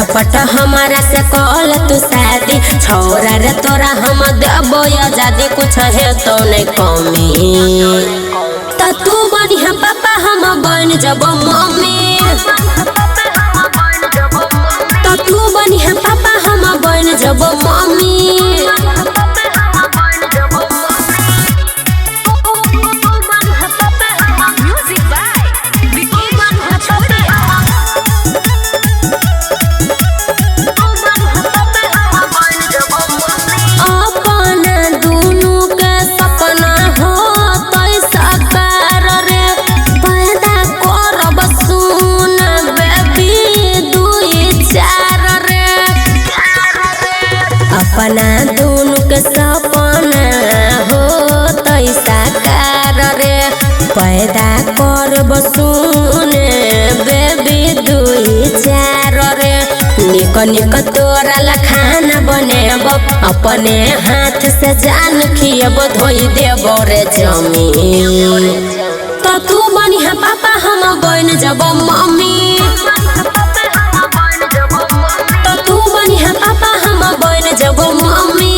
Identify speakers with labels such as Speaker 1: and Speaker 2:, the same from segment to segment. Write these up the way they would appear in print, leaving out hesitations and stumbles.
Speaker 1: झटपट हमारा से कॉल तू शादी छोरा रे तोरा हम देबो आजादी कुछ है तो नहीं कमी तो तू बढ़िया पापा हम बन जब मम्मी तो तू बढ़िया पापा हम बन जब मम्मी अपना दोनों के सपना हो तैसा कार रे पैदा कर बसुने बेबी 2-4 रे निक निक तोरा ला खाना बनेब अपने हाथ से जान खियब धोई देब रे जमीन तो तू बढ़िया पापा हम बन जब मम्मी तो तू बढ़िया पापा हम बन जब मम्मी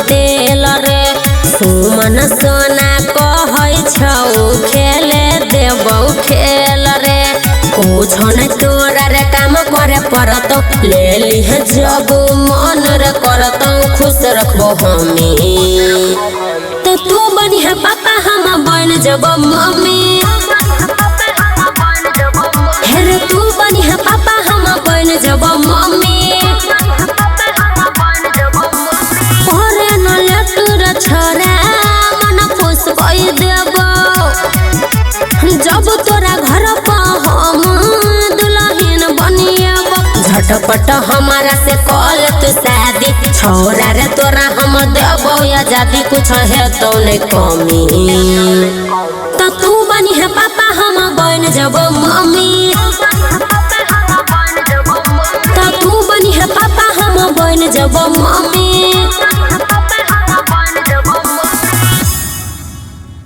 Speaker 1: तेल रे सुमन सोना कहै छौ खेले देबौ खेल रे कुछ न तोरा रे काम करे पड़त ले लिह जब मन रे करत खुश रखबो हमी तो तू बढ़िया पापा हम बन जब मम्मी हे तू बढ़िया पापा हम बन जब मम्मी छोरा मन खुश कई देबो जब तोरा घर पर हम दुल्हन बनिएबो झटपट हमारा से कॉल तू शादी छोरा रे तोरा हम देबो आजादी कुछ है तो नहीं कमी तो तू बढ़िया पापा हम बन जब मम्मी तो तू बढ़िया पापा हम बन जब मम्मी।